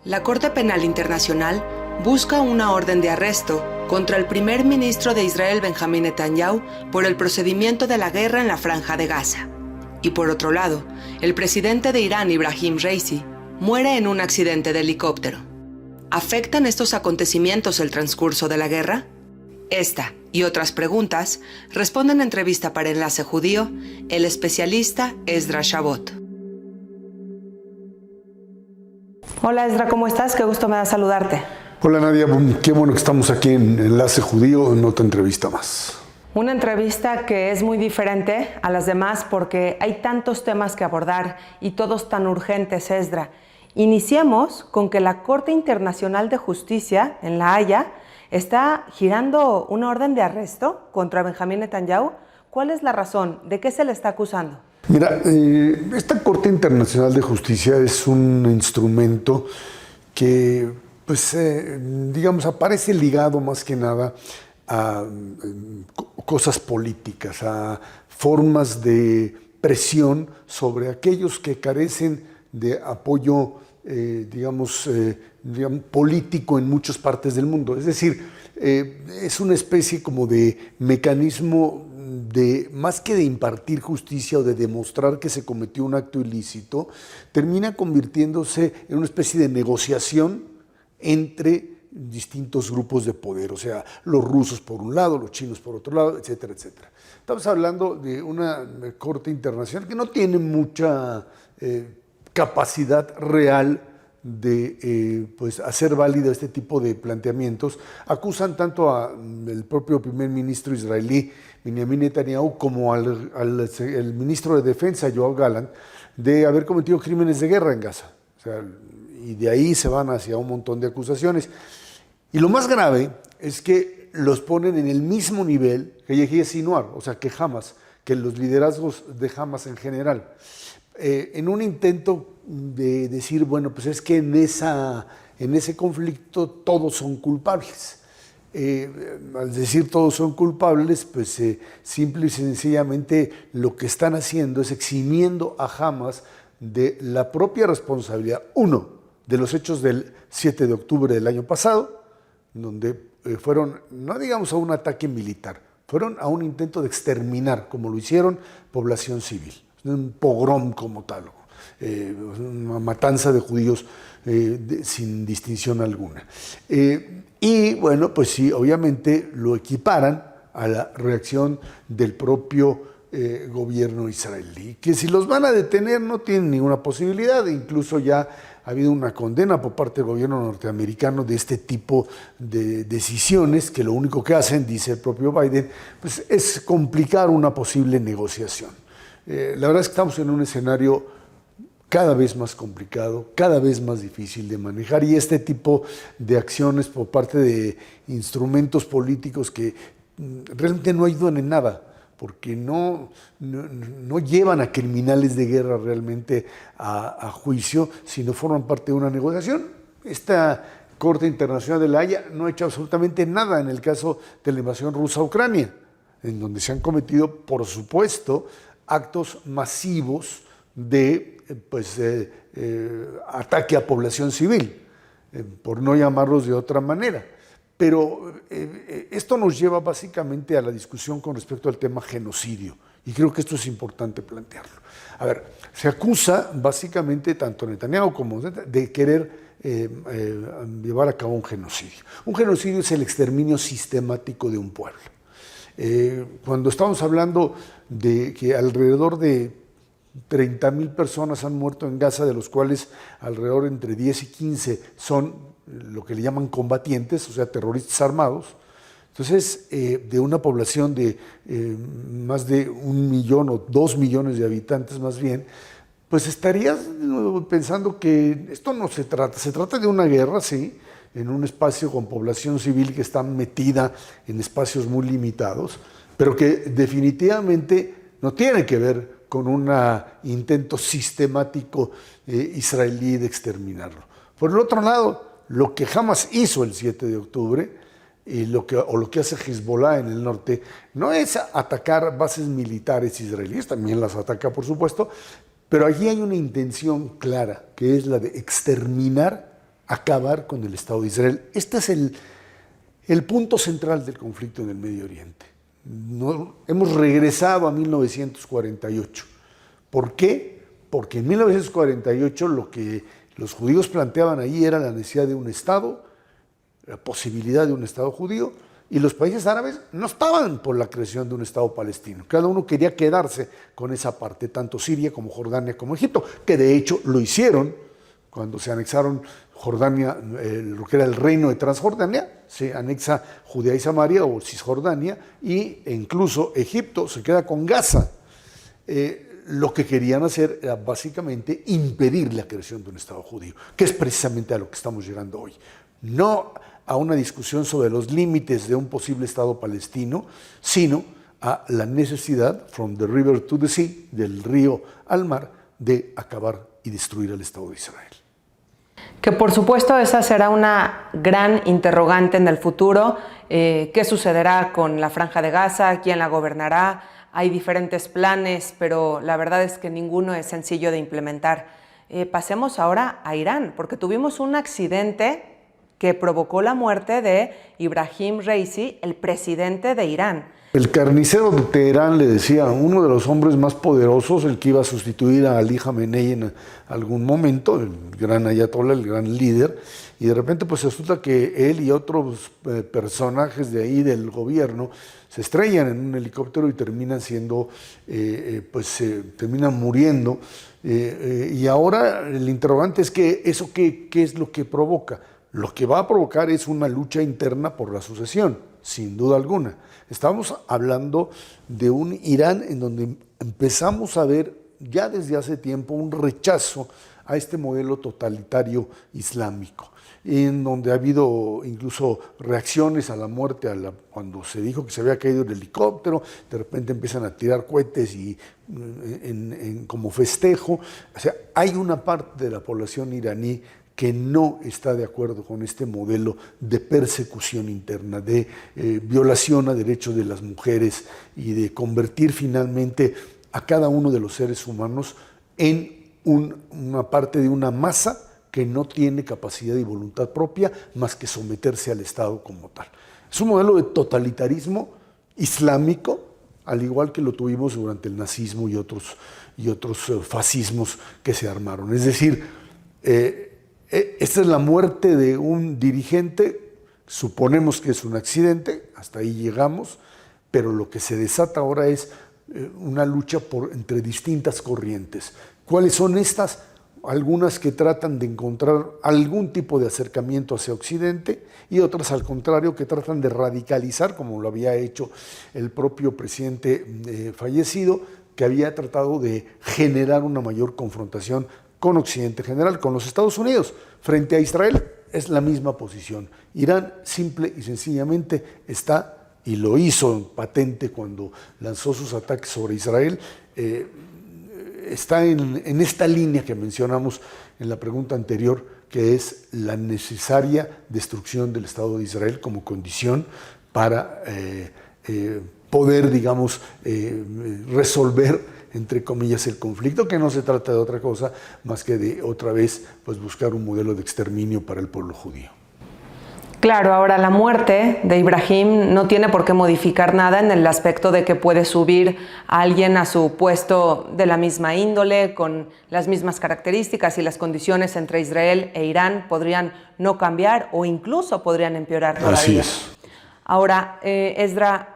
La Corte Penal Internacional busca una orden de arresto contra el primer ministro de Israel, Benjamín Netanyahu, por el procedimiento de la guerra en la Franja de Gaza. Y por otro lado, el presidente de Irán, Ibrahim Raisi, muere en un accidente de helicóptero. ¿Afectan estos acontecimientos el transcurso de la guerra? Esta y otras preguntas responde en entrevista para Enlace Judío el especialista Esdras Shabot. Hola Esdras, ¿cómo estás? Qué gusto me da saludarte. Hola Nadia, qué bueno que estamos aquí en Enlace Judío en otra entrevista más. Una entrevista que es muy diferente a las demás porque hay tantos temas que abordar y todos tan urgentes, Esdras. Iniciemos con que la Corte Internacional de Justicia en La Haya está girando una orden de arresto contra Benjamín Netanyahu. ¿Cuál es la razón? ¿De qué se le está acusando? Mira, esta Corte Internacional de Justicia es un instrumento que, pues, digamos, aparece ligado más que nada a cosas políticas, a formas de presión sobre aquellos que carecen de apoyo, digamos, político en muchas partes del mundo. Es decir, es una especie como de mecanismo de, más que de impartir justicia o de demostrar que se cometió un acto ilícito, termina convirtiéndose en una especie de negociación entre distintos grupos de poder, o sea, los rusos por un lado, los chinos por otro lado, etcétera, etcétera. Estamos hablando de una corte internacional que no tiene mucha capacidad real de pues hacer válido este tipo de planteamientos. Acusan tanto al propio primer ministro israelí, Benjamín Netanyahu, como al ministro de Defensa, Yoav Gallant, de haber cometido crímenes de guerra en Gaza. O sea, y de ahí se van hacia un montón de acusaciones. Y lo más grave es que los ponen en el mismo nivel que Yahya Sinwar, o sea, que Hamas, que los liderazgos de Hamas en general. En un intento de decir, bueno, pues es que en ese conflicto todos son culpables. Al decir todos son culpables, pues simple y sencillamente lo que están haciendo es eximiendo a Hamas de la propia responsabilidad, uno, de los hechos del 7 de octubre del año pasado, donde fueron, no digamos a un ataque militar, fueron a un intento de exterminar, como lo hicieron, población civil, un pogrom como tal, una matanza de judíos sin distinción alguna. Y bueno, pues sí, obviamente lo equiparan a la reacción del propio gobierno israelí, que si los van a detener no tienen ninguna posibilidad. Incluso ya ha habido una condena por parte del gobierno norteamericano de este tipo de decisiones, que lo único que hacen, dice el propio Biden, pues es complicar una posible negociación. La verdad es que estamos en un escenario cada vez más complicado, cada vez más difícil de manejar, y este tipo de acciones por parte de instrumentos políticos que realmente no ayudan en nada, porque no llevan a criminales de guerra realmente a juicio, sino forman parte de una negociación. Esta Corte Internacional de La Haya no ha hecho absolutamente nada en el caso de la invasión rusa a Ucrania, en donde se han cometido, por supuesto, actos masivos de ataque a población civil, por no llamarlos de otra manera. Pero esto nos lleva básicamente a la discusión con respecto al tema genocidio, y creo que esto es importante plantearlo. A ver, se acusa básicamente tanto Netanyahu como de querer llevar a cabo un genocidio. Un genocidio es el exterminio sistemático de un pueblo. Cuando estamos hablando de que alrededor de 30,000 personas han muerto en Gaza, de los cuales alrededor entre 10 y 15 son lo que le llaman combatientes, o sea, terroristas armados. Entonces, de una población de más de 1 millón o 2 millones de habitantes más bien, pues estarías pensando que esto no se trata de una guerra, sí, en un espacio con población civil que está metida en espacios muy limitados, pero que definitivamente no tiene que ver con un intento sistemático israelí de exterminarlo. Por el otro lado, lo que Hamas hizo el 7 de octubre, lo que hace Hezbollah en el norte, no es atacar bases militares israelíes, también las ataca por supuesto, pero allí hay una intención clara, que es la de exterminar acabar con el Estado de Israel. Este es el punto central del conflicto en el Medio Oriente. Hemos regresado a 1948. ¿Por qué? Porque en 1948 lo que los judíos planteaban ahí era la necesidad de un Estado, la posibilidad de un Estado judío, y los países árabes no estaban por la creación de un Estado palestino. Cada uno quería quedarse con esa parte, tanto Siria como Jordania como Egipto, que de hecho lo hicieron cuando se anexaron Jordania, lo que era el reino de Transjordania, se anexa Judea y Samaria o Cisjordania, e incluso Egipto se queda con Gaza. Lo que querían hacer era básicamente impedir la creación de un Estado judío, que es precisamente a lo que estamos llegando hoy. No a una discusión sobre los límites de un posible Estado palestino, sino a la necesidad, from the river to the sea, del río al mar, de acabar y destruir al Estado de Israel. Que por supuesto esa será una gran interrogante en el futuro. ¿Qué sucederá con la Franja de Gaza? ¿Quién la gobernará? Hay diferentes planes, pero la verdad es que ninguno es sencillo de implementar. Pasemos ahora a Irán, porque tuvimos un accidente que provocó la muerte de Ibrahim Raisi, el presidente de Irán. El carnicero de Teherán le decía, uno de los hombres más poderosos, el que iba a sustituir a Ali Khamenei en algún momento, el gran ayatollah, el gran líder, y de repente pues resulta que él y otros personajes de ahí del gobierno se estrellan en un helicóptero y terminan siendo, terminan muriendo. Y ahora el interrogante es que eso ¿qué es lo que provoca? Lo que va a provocar es una lucha interna por la sucesión, sin duda alguna. Estamos hablando de un Irán en donde empezamos a ver ya desde hace tiempo un rechazo a este modelo totalitario islámico, en donde ha habido incluso reacciones a la muerte, cuando se dijo que se había caído el helicóptero, de repente empiezan a tirar cohetes y como festejo. O sea, hay una parte de la población iraní que no está de acuerdo con este modelo de persecución interna, de violación a derechos de las mujeres y de convertir finalmente a cada uno de los seres humanos en una parte de una masa que no tiene capacidad y voluntad propia más que someterse al Estado como tal. Es un modelo de totalitarismo islámico, al igual que lo tuvimos durante el nazismo y otros fascismos que se armaron. Es decir, esta es la muerte de un dirigente, suponemos que es un accidente, hasta ahí llegamos, pero lo que se desata ahora es una lucha entre distintas corrientes. ¿Cuáles son estas? Algunas que tratan de encontrar algún tipo de acercamiento hacia Occidente y otras, al contrario, que tratan de radicalizar, como lo había hecho el propio presidente fallecido, que había tratado de generar una mayor confrontación con Occidente en general, con los Estados Unidos. Frente a Israel es la misma posición. Irán simple y sencillamente está, y lo hizo patente cuando lanzó sus ataques sobre Israel, está en esta línea que mencionamos en la pregunta anterior, que es la necesaria destrucción del Estado de Israel como condición para poder, digamos, resolver, entre comillas, el conflicto, que no se trata de otra cosa más que de, otra vez, pues buscar un modelo de exterminio para el pueblo judío. Claro, ahora la muerte de Ibrahim no tiene por qué modificar nada en el aspecto de que puede subir a alguien a su puesto de la misma índole, con las mismas características, y las condiciones entre Israel e Irán podrían no cambiar o incluso podrían empeorar todavía. Así es. Ahora, Esdra,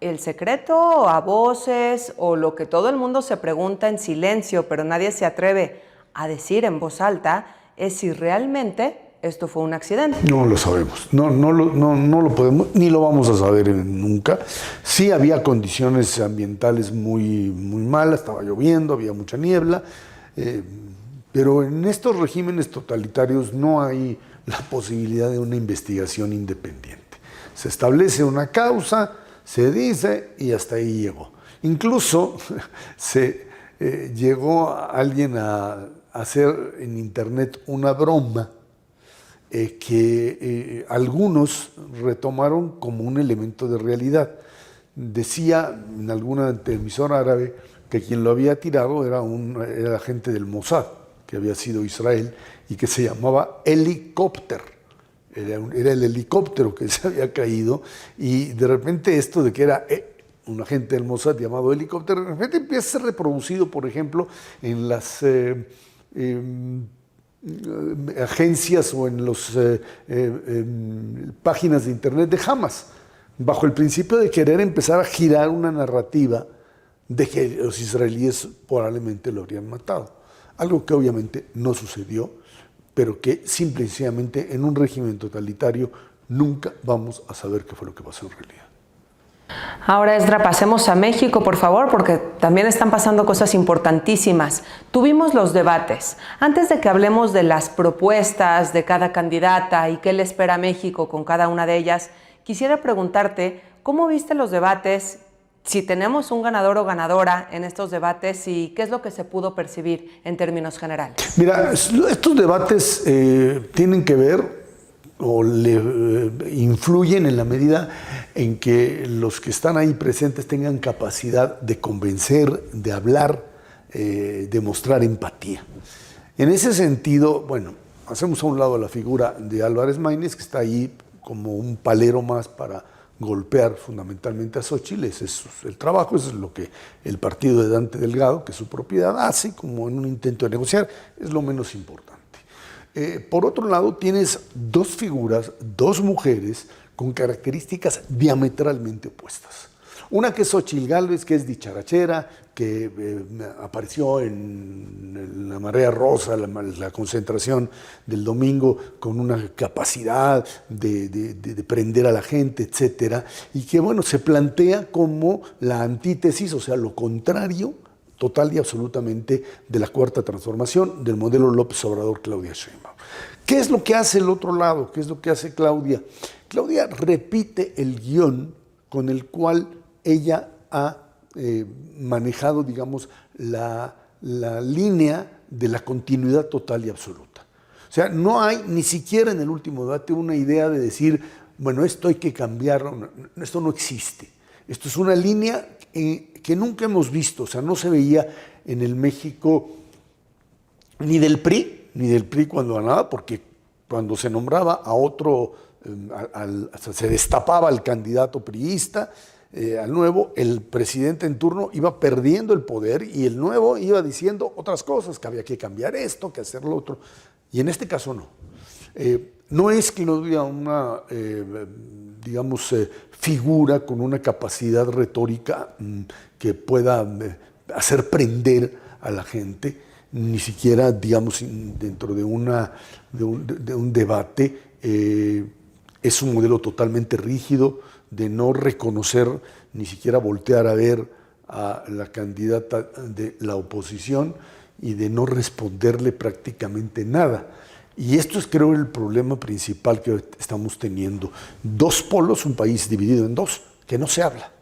el secreto a voces, o lo que todo el mundo se pregunta en silencio, pero nadie se atreve a decir en voz alta, es si realmente esto fue un accidente. No lo sabemos, no lo podemos, ni lo vamos a saber nunca. Sí había condiciones ambientales muy malas, estaba lloviendo, había mucha niebla, pero en estos regímenes totalitarios no hay la posibilidad de una investigación independiente. Se establece una causa, se dice y hasta ahí llegó. Incluso llegó alguien a hacer en internet una broma que algunos retomaron como un elemento de realidad. Decía en alguna televisora árabe que quien lo había tirado era agente del Mossad. que había sido Israel y que se llamaba Helicóptero. Era el helicóptero que se había caído, y de repente esto de que era un agente del Mossad llamado Helicóptero, de repente empieza a ser reproducido, por ejemplo, en las agencias o en las páginas de internet de Hamas, bajo el principio de querer empezar a girar una narrativa de que los israelíes probablemente lo habrían matado. Algo que obviamente no sucedió, pero que simple y sencillamente en un régimen totalitario nunca vamos a saber qué fue lo que pasó en realidad. Ahora, Esdra, pasemos a México, por favor, porque también están pasando cosas importantísimas. Tuvimos los debates. Antes de que hablemos de las propuestas de cada candidata y qué le espera a México con cada una de ellas, quisiera preguntarte, ¿cómo viste los debates? Si tenemos un ganador o ganadora en estos debates, y qué es lo que se pudo percibir en términos generales. Mira, estos debates tienen que ver o influyen en la medida en que los que están ahí presentes tengan capacidad de convencer, de hablar, de mostrar empatía. En ese sentido, bueno, hacemos a un lado la figura de Álvarez Maínez, que está ahí como un palero más para golpear fundamentalmente a Xóchitl. Ese es el trabajo, eso es lo que el partido de Dante Delgado, que es su propiedad, hace como en un intento de negociar, es lo menos importante. Por otro lado, tienes dos figuras, dos mujeres con características diametralmente opuestas. Una que es Xóchitl Gálvez, que es dicharachera, que apareció en la Marea Rosa, la concentración del domingo, con una capacidad de prender a la gente, etcétera, y que, bueno, se plantea como la antítesis, o sea, lo contrario, total y absolutamente, de la Cuarta Transformación, del modelo López Obrador-Claudia Sheinbaum. ¿Qué es lo que hace el otro lado? ¿Qué es lo que hace Claudia? Claudia repite el guión con el cual ella ha manejado, digamos, la línea de la continuidad total y absoluta. O sea, no hay ni siquiera en el último debate una idea de decir, bueno, esto hay que cambiarlo, esto no existe. Esto es una línea que nunca hemos visto, o sea, no se veía en el México ni del PRI cuando ganaba, porque cuando se nombraba a otro, se destapaba el candidato priista, al nuevo, el presidente en turno iba perdiendo el poder y el nuevo iba diciendo otras cosas, que había que cambiar esto, que hacer lo otro, y en este caso no. No es que no haya una, digamos, figura con una capacidad retórica que pueda hacer prender a la gente, ni siquiera, digamos, dentro de un debate. Es un modelo totalmente rígido, de no reconocer, ni siquiera voltear a ver a la candidata de la oposición y de no responderle prácticamente nada. Y esto es, creo, el problema principal que estamos teniendo. Dos polos, un país dividido en dos, que no se habla,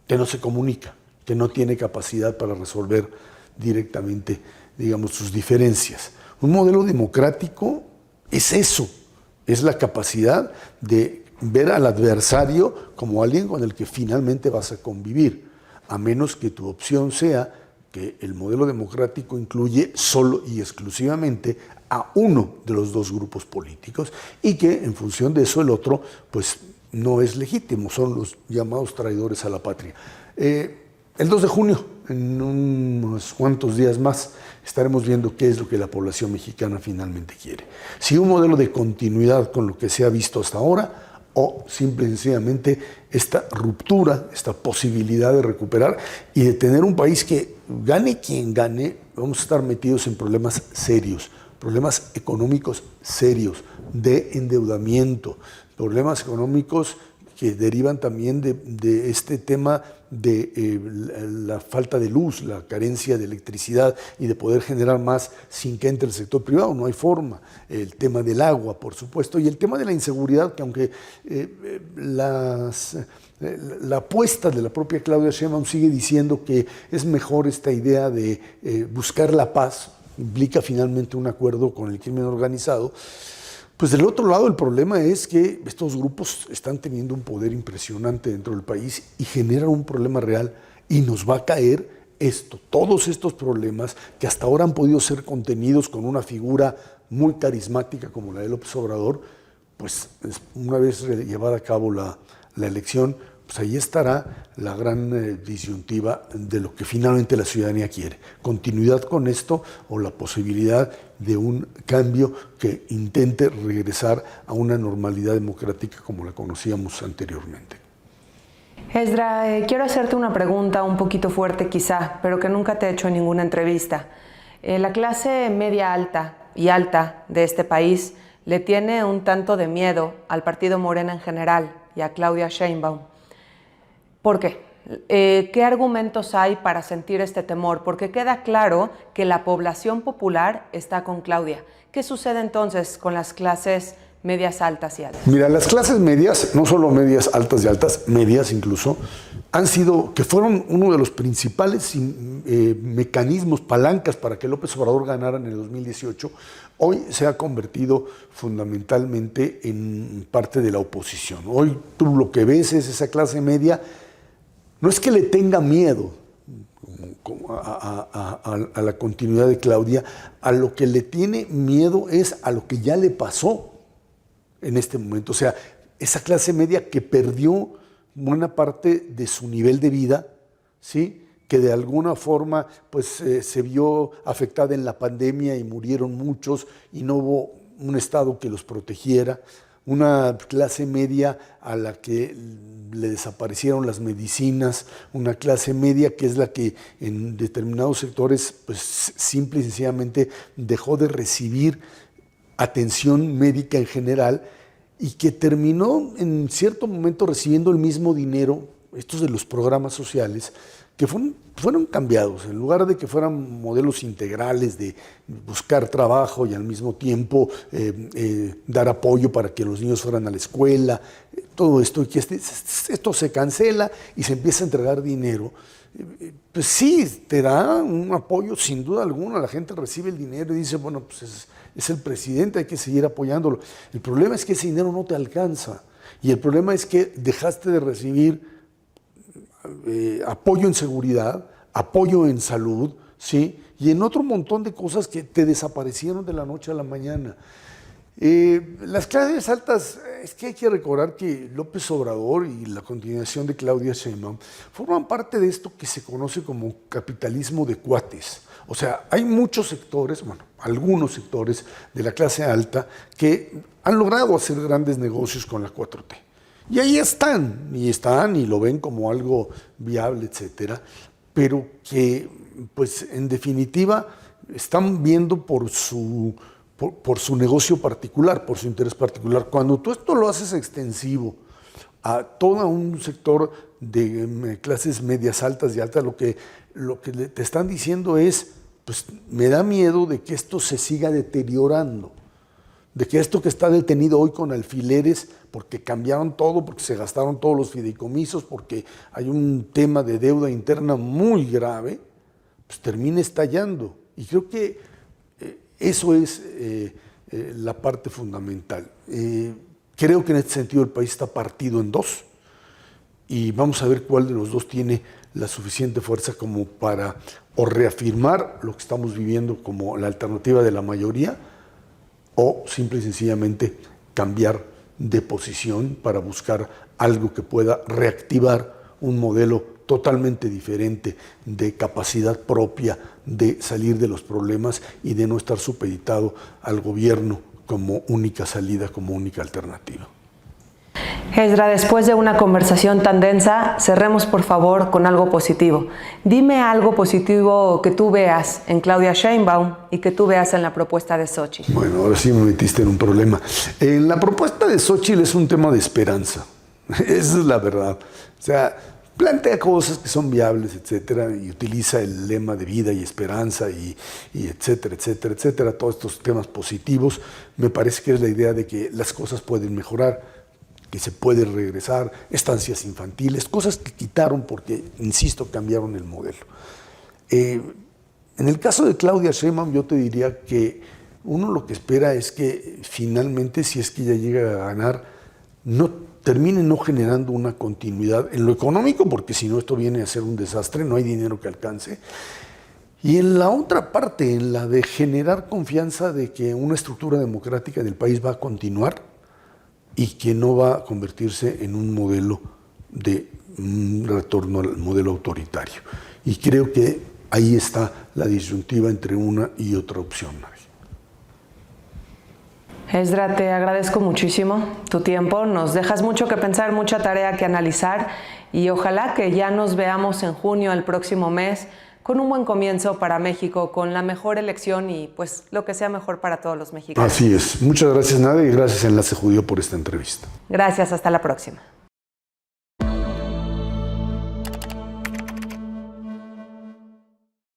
que no se comunica, que no tiene capacidad para resolver directamente, digamos, sus diferencias. Un modelo democrático es eso, es la capacidad de ver al adversario como alguien con el que finalmente vas a convivir, a menos que tu opción sea que el modelo democrático incluye solo y exclusivamente a uno de los dos grupos políticos y que en función de eso el otro pues no es legítimo, son los llamados traidores a la patria. El 2 de junio, en unos cuantos días más, estaremos viendo qué es lo que la población mexicana finalmente quiere. Si un modelo de continuidad con lo que se ha visto hasta ahora, o simple y sencillamente esta ruptura, esta posibilidad de recuperar y de tener un país que gane quien gane, vamos a estar metidos en problemas serios, problemas económicos serios, de endeudamiento, problemas económicos que derivan también de este tema de la falta de luz, la carencia de electricidad y de poder generar más sin que entre el sector privado, no hay forma. El tema del agua, por supuesto, y el tema de la inseguridad, que aunque la apuesta de la propia Claudia Sheinbaum sigue diciendo que es mejor esta idea de buscar la paz, implica finalmente un acuerdo con el crimen organizado. Pues del otro lado el problema es que estos grupos están teniendo un poder impresionante dentro del país y generan un problema real y nos va a caer todos estos problemas que hasta ahora han podido ser contenidos con una figura muy carismática como la de López Obrador, pues una vez llevada a cabo la elección, pues ahí estará la gran disyuntiva de lo que finalmente la ciudadanía quiere. Continuidad con esto o la posibilidad de un cambio que intente regresar a una normalidad democrática como la conocíamos anteriormente. Esdra, quiero hacerte una pregunta un poquito fuerte quizá, pero que nunca te he hecho en ninguna entrevista. La clase media alta y alta de este país le tiene un tanto de miedo al partido Morena en general y a Claudia Sheinbaum. ¿Por qué? ¿Qué argumentos hay para sentir este temor? Porque queda claro que la población popular está con Claudia. ¿Qué sucede entonces con las clases medias altas y altas? Mira, las clases medias, no solo medias altas y altas, medias incluso, fueron uno de los principales mecanismos, palancas para que López Obrador ganara en el 2018, hoy se ha convertido fundamentalmente en parte de la oposición. Hoy tú lo que ves es esa clase media, no es que le tenga miedo a la continuidad de Claudia, a lo que le tiene miedo es a lo que ya le pasó en este momento. O sea, esa clase media que perdió buena parte de su nivel de vida, ¿sí?, que de alguna forma pues, se vio afectada en la pandemia y murieron muchos y no hubo un Estado que los protegiera. Una clase media a la que le desaparecieron las medicinas, una clase media que es la que en determinados sectores pues, simple y sencillamente dejó de recibir atención médica en general y que terminó en cierto momento recibiendo el mismo dinero, estos de los programas sociales, que fueron cambiados. En lugar de que fueran modelos integrales de buscar trabajo y al mismo tiempo dar apoyo para que los niños fueran a la escuela, todo esto, y que esto se cancela y se empieza a entregar dinero, pues sí, te da un apoyo sin duda alguna, la gente recibe el dinero y dice, bueno, pues es el presidente, hay que seguir apoyándolo. El problema es que ese dinero no te alcanza y el problema es que dejaste de recibir apoyo en seguridad, apoyo en salud, ¿sí?, y en otro montón de cosas que te desaparecieron de la noche a la mañana. Las clases altas, es que hay que recordar que López Obrador y la continuación de Claudia Sheinbaum forman parte de esto que se conoce como capitalismo de cuates. O sea, hay muchos sectores, bueno, algunos sectores de la clase alta que han logrado hacer grandes negocios con la 4T. Y ahí están y lo ven como algo viable, etcétera, pero que, pues, en definitiva, están viendo por su negocio particular, por su interés particular. Cuando tú esto lo haces extensivo a todo un sector de clases medias altas y altas, lo que te están diciendo es, pues, me da miedo de que esto se siga deteriorando, de que esto que está detenido hoy con alfileres, porque cambiaron todo, porque se gastaron todos los fideicomisos, porque hay un tema de deuda interna muy grave, pues termine estallando. Y creo que eso es la parte fundamental. Creo que en este sentido el país está partido en dos y vamos a ver cuál de los dos tiene la suficiente fuerza como para o reafirmar lo que estamos viviendo como la alternativa de la mayoría, o simple y sencillamente cambiar de posición para buscar algo que pueda reactivar un modelo totalmente diferente de capacidad propia de salir de los problemas y de no estar supeditado al gobierno como única salida, como única alternativa. Esdra, después de una conversación tan densa, cerremos por favor con algo positivo. Dime algo positivo que tú veas en Claudia Sheinbaum y que tú veas en la propuesta de Xóchitl. Bueno, ahora sí me metiste en un problema. En la propuesta de Xóchitl es un tema de esperanza. Esa es la verdad. O sea, plantea cosas que son viables, etcétera, y utiliza el lema de vida y esperanza y etcétera, etcétera, etcétera, todos estos temas positivos. Me parece que es la idea de que las cosas pueden mejorar, que se puede regresar, estancias infantiles, cosas que quitaron porque, insisto, cambiaron el modelo. En el caso de Claudia Sheinbaum, yo te diría que uno lo que espera es que finalmente, si es que ella llega a ganar, termine no generando una continuidad en lo económico, porque si no esto viene a ser un desastre, no hay dinero que alcance. Y en la otra parte, en la de generar confianza de que una estructura democrática del país va a continuar y que no va a convertirse en un modelo de retorno al modelo autoritario. Y creo que ahí está la disyuntiva entre una y otra opción. Esdra, te agradezco muchísimo tu tiempo, nos dejas mucho que pensar, mucha tarea que analizar y ojalá que ya nos veamos en junio, el próximo mes, con un buen comienzo para México, con la mejor elección y pues lo que sea mejor para todos los mexicanos. Así es. Muchas gracias, Nadia, y gracias a Enlace Judío por esta entrevista. Gracias, hasta la próxima.